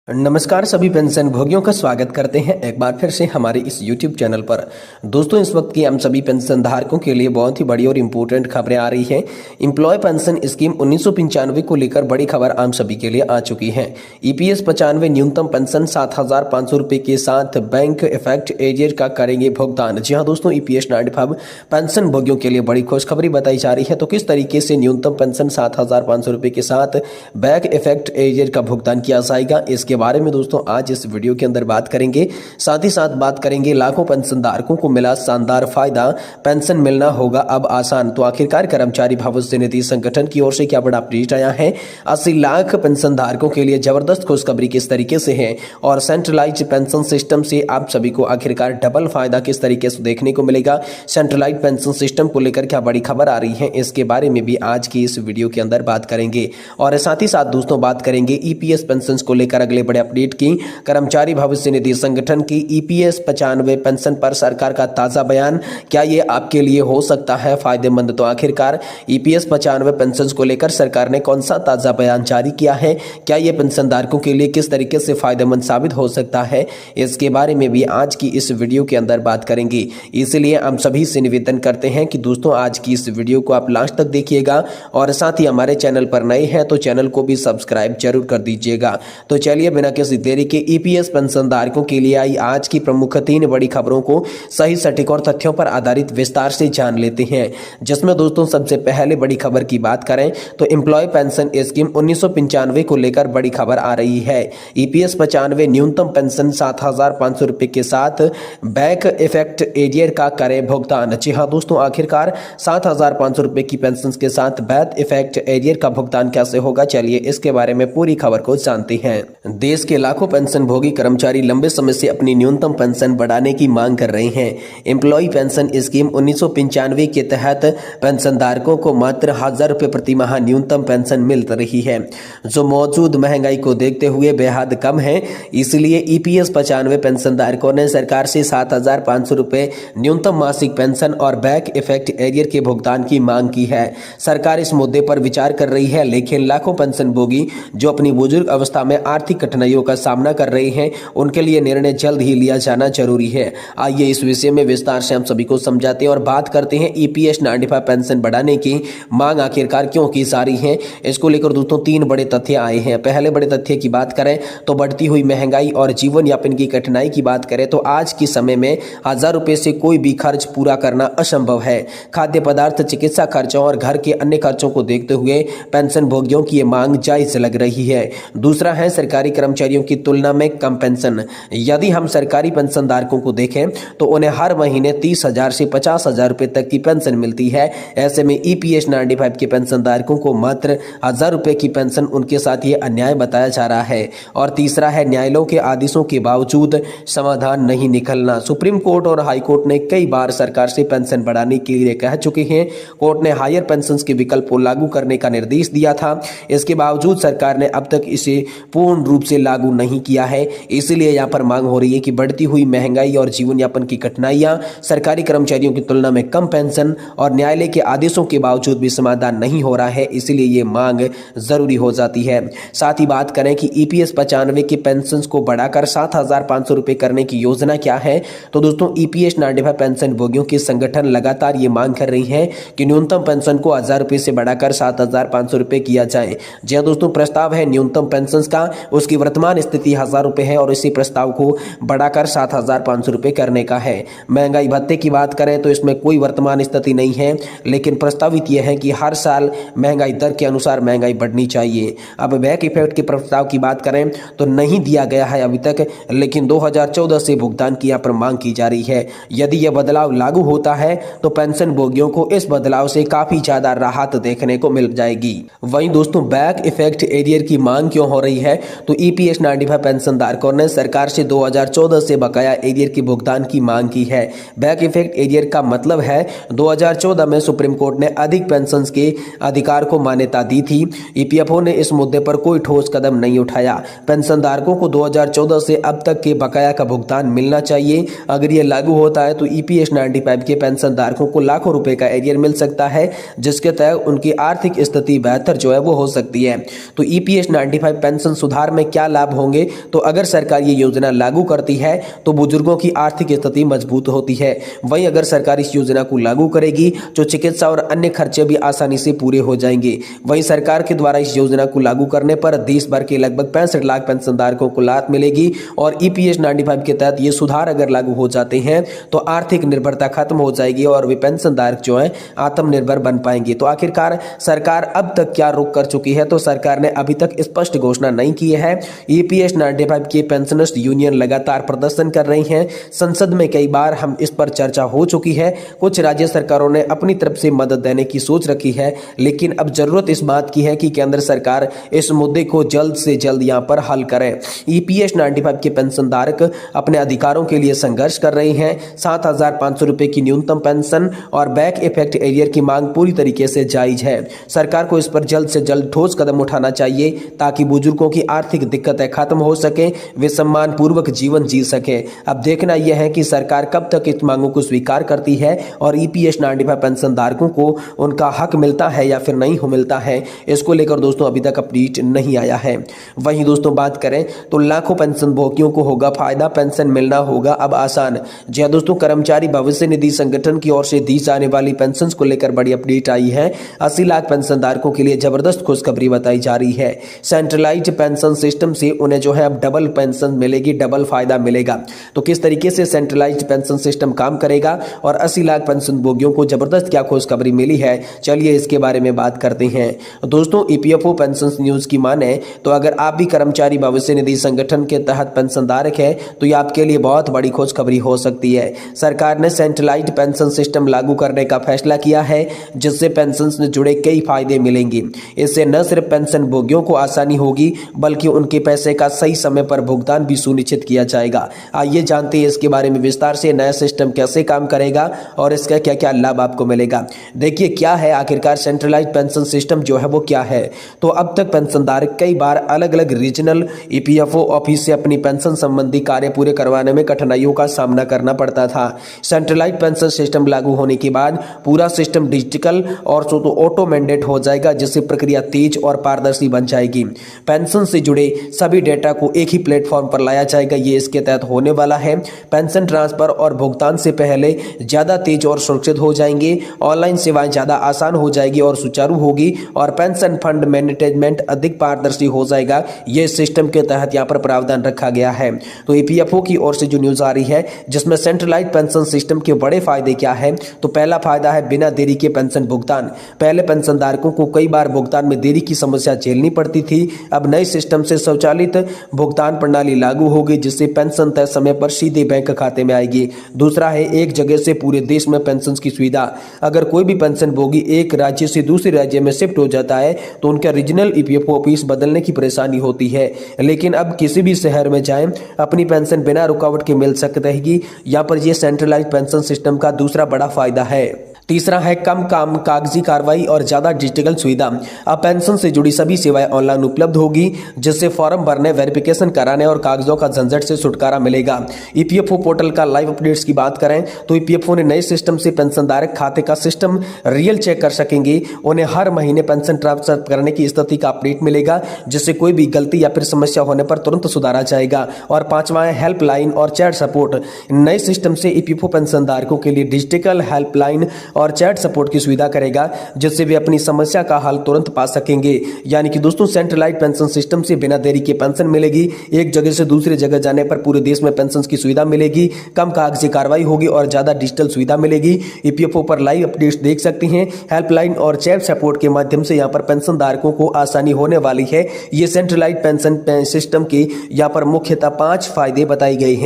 नमस्कार सभी पेंशन भोगियों का स्वागत करते हैं एक बार फिर से हमारे इस YouTube चैनल पर। दोस्तों इस वक्त की हम सभी पेंशन धारकों के लिए बहुत ही बड़ी और इम्पोर्टेंट खबरें आ रही हैं। एम्प्लॉय पेंशन स्कीम 1995 को लेकर बड़ी खबर आम सभी के लिए आ चुकी है। EPS 95 न्यूनतम पेंशन 7,500 रुपए के साथ बैंक इफेक्ट एरियर का करेंगे भुगतान। जी हाँ दोस्तों, EPS 95 पेंशन भोगियों के लिए बड़ी खुशखबरी बताई जा रही है। तो किस तरीके से न्यूनतम पेंशन 7,500 रुपए के साथ बैंक इफेक्ट एरियर का भुगतान किया जाएगा, इसके बारे में दोस्तों आज इस वीडियो के अंदर बात करेंगे। साथ ही साथ बात करेंगे लाखों पेंशन धारकों को मिला शानदार फायदा, पेंशन मिलना होगा अब आसान। तो आखिरकार कर्मचारी भविष्य निधि संगठन की ओर से क्या बड़ा अपडेट आया है। 80 लाख पेंशन धारकों के लिए जबरदस्त खुशखबरी किस तरीके से है और सेंट्रलाइज्ड पेंशन सिस्टम से आप सभी को आखिरकार डबल फायदा किस तरीके से देखने को मिलेगा। सेंट्रलाइज्ड पेंशन सिस्टम को लेकर क्या बड़ी खबर आ रही है, इसके बारे में भी आज की इस वीडियो के अंदर बात करेंगे। और साथ ही साथ दोस्तों बात करेंगे EPS पेंशन को लेकर अगले बड़े अपडेट की। कर्मचारी भविष्य निधि संगठन की EPS 95 पेंशन पर सरकार का ताजा बयान, क्या ये आपके लिए हो सकता है फायदेमंद। तो आखिरकार EPS 95 पेंशन को लेकर सरकार ने कौन सा ताजा बयान जारी किया है, क्या ये पेंशन धारकों के लिए किस तरीके से फायदेमंद साबित हो सकता है, इसके बारे में भी आज की इस वीडियो के अंदर बात करेंगे। इसलिए हम सभी से निवेदन करते हैं कि दोस्तों आज की इस वीडियो को आप लास्ट तक देखिएगा और साथ ही हमारे चैनल पर नए हैं तो चैनल को भी सब्सक्राइब जरूर कर दीजिएगा। तो चलिए बिना किसी देरी के EPS पेंशन धारकों के लिए आई आज की प्रमुख 3 बड़ी खबरों को सही सटीक और तथ्यों पर आधारित विस्तार से जान लेते हैं। जिसमें दोस्तों सबसे पहले बड़ी खबर की बात करें तो एम्प्लॉय पेंशन स्कीम 1995 को लेकर बड़ी खबर आ रही है। EPS 95 न्यूनतम पेंशन 7,500 रुपए के साथ बैंक इफेक्ट एरियर का करे भुगतान। जी हाँ दोस्तों, आखिरकार 7,500 रुपए की पेंशन के साथ बैंक इफेक्ट एरियर का भुगतान कैसे होगा, चलिए इसके बारे में पूरी खबर को जानते हैं। देश के लाखों पेंशन भोगी कर्मचारी लंबे समय से अपनी न्यूनतम पेंशन बढ़ाने की मांग कर रहे हैं। एम्प्लॉय पेंशन स्कीम 1995 के तहत पेंशन धारकों को मात्र 1,000 रुपए प्रति माह न्यूनतम पेंशन मिल रही है, जो मौजूद महंगाई को देखते हुए बेहद कम है। इसलिए EPS 95 पेंशन धारकों ने सरकार से 7,500 रुपए न्यूनतम मासिक पेंशन और बैंक इफेक्ट एरियर के भुगतान की मांग की है। सरकार इस मुद्दे पर विचार कर रही है, लेकिन लाखों पेंशन भोगी जो अपनी बुजुर्ग अवस्था में आर्थिक कठिनाइयों का सामना कर रहे हैं, उनके लिए निर्णय जल्द ही लिया जाना जरूरी है। आइए इस विषय में विस्तार से हम सभी को समझाते हैं और बात करते हैं EPS 95 पेंशन बढ़ाने की मांग आखिरकार क्यों की जा रही है। इसको लेकर दोस्तों 3 बड़े तथ्य आए हैं। पहले बड़े तथ्य की बात करें तो बढ़ती हुई महंगाई और जीवन यापन की कठिनाई की बात करें तो आज के समय में 1,000 रुपए से कोई भी खर्च पूरा करना असंभव है। खाद्य पदार्थ, चिकित्सा खर्चों और घर के अन्य खर्चों को देखते हुए पेंशन भोगियों की ये मांग जायज लग रही है। दूसरा है सरकारी कर्मचारियों की तुलना में कम पेंशन। यदि हम सरकारी पेंशन धारकों को देखें तो उन्हें हर महीने 30,000 से 50,000 रुपए तक की पेंशन मिलती है। ऐसे में EPS 95 के पेंशन धारकों को मात्र 1,000 रुपए की पेंशन, उनके साथ ये अन्याय बताया जा रहा है। और तीसरा है न्यायालयों के आदेशों के बावजूद समाधान नहीं निकलना। सुप्रीम कोर्ट और हाई कोर्ट ने कई बार सरकार से पेंशन बढ़ाने के लिए कह चुके हैं। कोर्ट ने हायर पेंशन के विकल्प को लागू करने का निर्देश दिया था, इसके बावजूद सरकार ने अब तक इसे पूर्ण रूप से लागू नहीं किया है। इसलिए यहाँ पर मांग हो रही है कि बढ़ती हुई महंगाई और जीवन यापन की कठिनाइयां, सरकारी कर्मचारियों की तुलना में कम पेंशन और न्यायालय के आदेशों के बावजूद भी समाधान नहीं हो रहा है, इसलिए ये मांग जरूरी हो जाती है। साथ ही बात करें कि EPS 95 के पेंशन को बढ़ाकर 7,500 रुपए करने की योजना क्या है, तो दोस्तों EPS 95 पेंशन भोगियों के संगठन लगातार ये मांग कर रही है कि न्यूनतम पेंशन को 1,000 रुपए से बढ़ाकर 7,500 रुपए किया जाए। जी हाँ दोस्तों, प्रस्ताव है न्यूनतम पेंशन का, उसकी वर्तमान स्थिति 1,000 रुपए है और इसी प्रस्ताव को बढ़ाकर 7,500 रुपए करने का है। महंगाई भत्ते की बात करें तो इसमें कोई वर्तमान स्थिति नहीं है, लेकिन प्रस्तावित यह है कि हर साल महंगाई दर के अनुसार महंगाई बढ़नी चाहिए। अब बैंक इफेक्ट के प्रस्ताव की बात करें तो नहीं दिया गया है अभी तक, लेकिन 2014 से भुगतान की यहाँ पर मांग की जा रही है। यदि यह बदलाव लागू होता है तो पेंशन भोगियों को इस बदलाव से काफी ज्यादा राहत देखने को मिल जाएगी। वहीं दोस्तों बैंक इफेक्ट एरियर की मांग क्यों हो रही है, तो EPS 95 पेंशन धारकों ने सरकार से 2014 से बकाया एरियर की भुगतान की मांग की है। बैंक इफेक्ट एरियर का मतलब है 2014 में सुप्रीम कोर्ट ने अधिक पेंशन के अधिकार को मान्यता दी थी। EPFO ने इस मुद्दे पर कोई ठोस कदम नहीं उठाया। पेंशन धारकों को 2014 से अब तक के बकाया का भुगतान मिलना चाहिए। अगर यह लागू होता है तो EPS 95 के पेंशन धारकों को लाखों रुपए का एरियर मिल सकता है, जिसके तहत उनकी आर्थिक स्थिति बेहतर जो है वो हो सकती है। तो EPS 95 पेंशन सुधार में क्या क्या लाभ होंगे? तो अगर सरकार ये योजना लागू करती है तो बुजुर्गों की आर्थिक स्थिति मजबूत होती है। वहीं अगर सरकार इस योजना को लागू करेगी तो चिकित्सा और अन्य खर्चे भी आसानी से पूरे हो जाएंगे। वहीं सरकार के द्वारा इस योजना को लागू करने पर देश भर के लगभग 65 लाख पेंशनधारकों को लाभ मिलेगी और ईपीएस 95 के तहत ये सुधार अगर लागू हो जाते हैं तो आर्थिक निर्भरता खत्म हो जाएगी और वे पेंशनधारक जो है आत्मनिर्भर बन पाएंगे। तो आखिरकार सरकार अब तक क्या रुख कर चुकी है? तो सरकार ने अभी तक स्पष्ट घोषणा नहीं की है। ईपीएस 95 के पेंशनर्स यूनियन लगातार प्रदर्शन कर रही हैं। संसद में कई बार हम इस पर चर्चा हो चुकी है। कुछ राज्य सरकारों ने अपनी तरफ से मदद देने की सोच रखी है, लेकिन अब जरूरत इस बात की है कि केंद्र सरकार इस मुद्दे को जल्द से जल्द यहां पर हल करे। ईपीएस 95 के पेंशनधारक अपने अधिकारों के लिए संघर्ष कर रहे हैं। 7,500 रुपए की न्यूनतम पेंशन और बैक इफेक्ट एरियर की मांग पूरी तरीके से जायज है। सरकार को इस पर जल्द से जल्द ठोस कदम उठाना चाहिए ताकि बुजुर्गों की आर्थिक दिक्कतें खत्म हो सके, वे सम्मान पूर्वक जीवन जी सके। अब देखना यह है कि सरकार कब तक इस मांगों को स्वीकार करती है और ईपीएस 95 पेंशनधारकों को उनका हक मिलता है या फिर नहीं हो मिलता है। इसको लेकर दोस्तों अभी तक अपडेट नहीं आया है। वहीं दोस्तों बात करें तो लाखों पेंशन भोगियों को होगा फायदा, पेंशन मिलना होगा अब आसान। जी हां दोस्तों, कर्मचारी भविष्य निधि संगठन की ओर से दी जाने वाली पेंशन को लेकर बड़ी अपडेट आई है। 80 लाख पेंशनधारकों के लिए जबरदस्त खुशखबरी बताई जा रही है। सेंट्रलाइज्ड पेंशन सिस्टम से उन्हें जो है अब डबल पेंशन मिलेगी, डबल फायदा मिलेगा। तो किस तरीके से सेंट्रलाइज्ड पेंशन सिस्टम काम करेगा और 80 लाख पेंशन भोगियों को जबरदस्त क्या खुशखबरी मिली है, चलिए इसके बारे में बात करते हैं। दोस्तों ईपीएफओ पेंशन न्यूज की माने तो अगर आप भी कर्मचारी भविष्य निधि संगठन के तहत पेंशनधारक है तो ये आपके लिए बहुत बड़ी खुशखबरी हो सकती है। सरकार ने सेंट्रलाइज्ड पेंशन सिस्टम लागू करने का फैसला किया है, जिससे पेंशन से जुड़े कई फायदे मिलेंगे। इससे न सिर्फ पेंशन भोगियों को आसानी होगी बल्कि उनके पैसे का सही समय पर भुगतान भी सुनिश्चित किया जाएगा। आइए जानते हैं इसके बारे में विस्तार से, नया सिस्टम कैसे काम करेगा और इसका क्या क्या लाभ आपको मिलेगा। देखिए क्या है आखिरकार सेंट्रलाइज्ड पेंशन सिस्टम जो है वो क्या है। तो अब तक पेंशनधारक कई बार अलग अलग रीजनल ईपीएफओ ऑफिस से अपनी पेंशन संबंधी कार्य पूरे करवाने में कठिनाइयों का सामना करना पड़ता था। सेंट्रलाइज्ड पेंशन सिस्टम लागू होने के बाद पूरा सिस्टम डिजिटल और ऑटोमेटेड हो जाएगा, जिससे प्रक्रिया तेज और पारदर्शी बन जाएगी। पेंशन से जुड़े सभी डेटा को एक ही प्लेटफॉर्म पर लाया जाएगा, ये इसके तहत होने वाला है। पेंशन ट्रांसफर और भुगतान से पहले ज्यादा तेज और सुरक्षित हो जाएंगे। ऑनलाइन सेवाएं ज्यादा आसान हो जाएगी और सुचारू होगी और पेंशन फंड मैनेजमेंट अधिक पारदर्शी हो जाएगा। यह सिस्टम के तहत यहां पर प्रावधान रखा गया है। तो ईपीएफओ की ओर से जो न्यूज आ रही है जिसमें सेंट्रलाइज्ड पेंशन सिस्टम के बड़े फायदे क्या है, तो पहला फायदा है बिना देरी के पेंशन भुगतान। पहले पेंशनधारकों को कई बार भुगतान में देरी की समस्या झेलनी पड़ती थी। अब नए सिस्टम से स्वचालित भुगतान प्रणाली लागू होगी, जिससे पेंशन तय समय पर सीधे बैंक खाते में आएगी। दूसरा है एक जगह से पूरे देश में पेंशन की सुविधा। अगर कोई भी पेंशन भोगी एक राज्य से दूसरे राज्य में शिफ्ट हो जाता है तो उनका रीजनल ईपीएफओ ऑफिस बदलने की परेशानी होती है, लेकिन अब किसी भी शहर में जाएं अपनी पेंशन बिना रुकावट के मिल सकती है। यहाँ पर यह सेंट्रलाइज्ड पेंशन सिस्टम का दूसरा बड़ा फायदा है। तीसरा है कम कागजी कार्रवाई और ज्यादा डिजिटल सुविधा। अब पेंशन से जुड़ी सभी सेवाएं ऑनलाइन उपलब्ध होगी, जिससे फॉर्म भरने, वेरिफिकेशन कराने और कागजों का झंझट से छुटकारा मिलेगा। ईपीएफओ पोर्टल का लाइव अपडेट्स की बात करें तो ईपीएफओ ने नए सिस्टम से पेंशनधारक खाते का सिस्टम रियल चेक कर सकेंगे। उन्हें हर महीने पेंशन ट्रांसफर करने की स्थिति का अपडेट मिलेगा, जिससे कोई भी गलती या फिर समस्या होने पर तुरंत सुधारा जाएगा। और पांचवा है हेल्पलाइन और चैट सपोर्ट। नए सिस्टम से ईपीएफओ पेंशनधारकों के लिए डिजिटल हेल्पलाइन और चैट सपोर्ट की सुविधा करेगा, जिससे वे अपनी समस्या का हल तुरंत पा सकेंगे। यानी कि दोस्तों सेंट्रलाइज्ड पेंशन सिस्टम से बिना देरी के पेंशन मिलेगी। एक जगह से दूसरी जगह जाने पर पूरे देश में पेंशन की सुविधा मिलेगी, कम कागजी कार्रवाई होगी और ज्यादा डिजिटल सुविधा मिलेगी। ईपीएफओ पर लाइव अपडेट्स देख सकते हैं। हेल्पलाइन और चैट सपोर्ट के माध्यम से यहाँ पर पेंशनधारकों को आसानी होने वाली है। ये सेंट्रलाइज्ड पेंशन सिस्टम के यहाँ पर मुख्यतः 5 फायदे बताए गए हैं।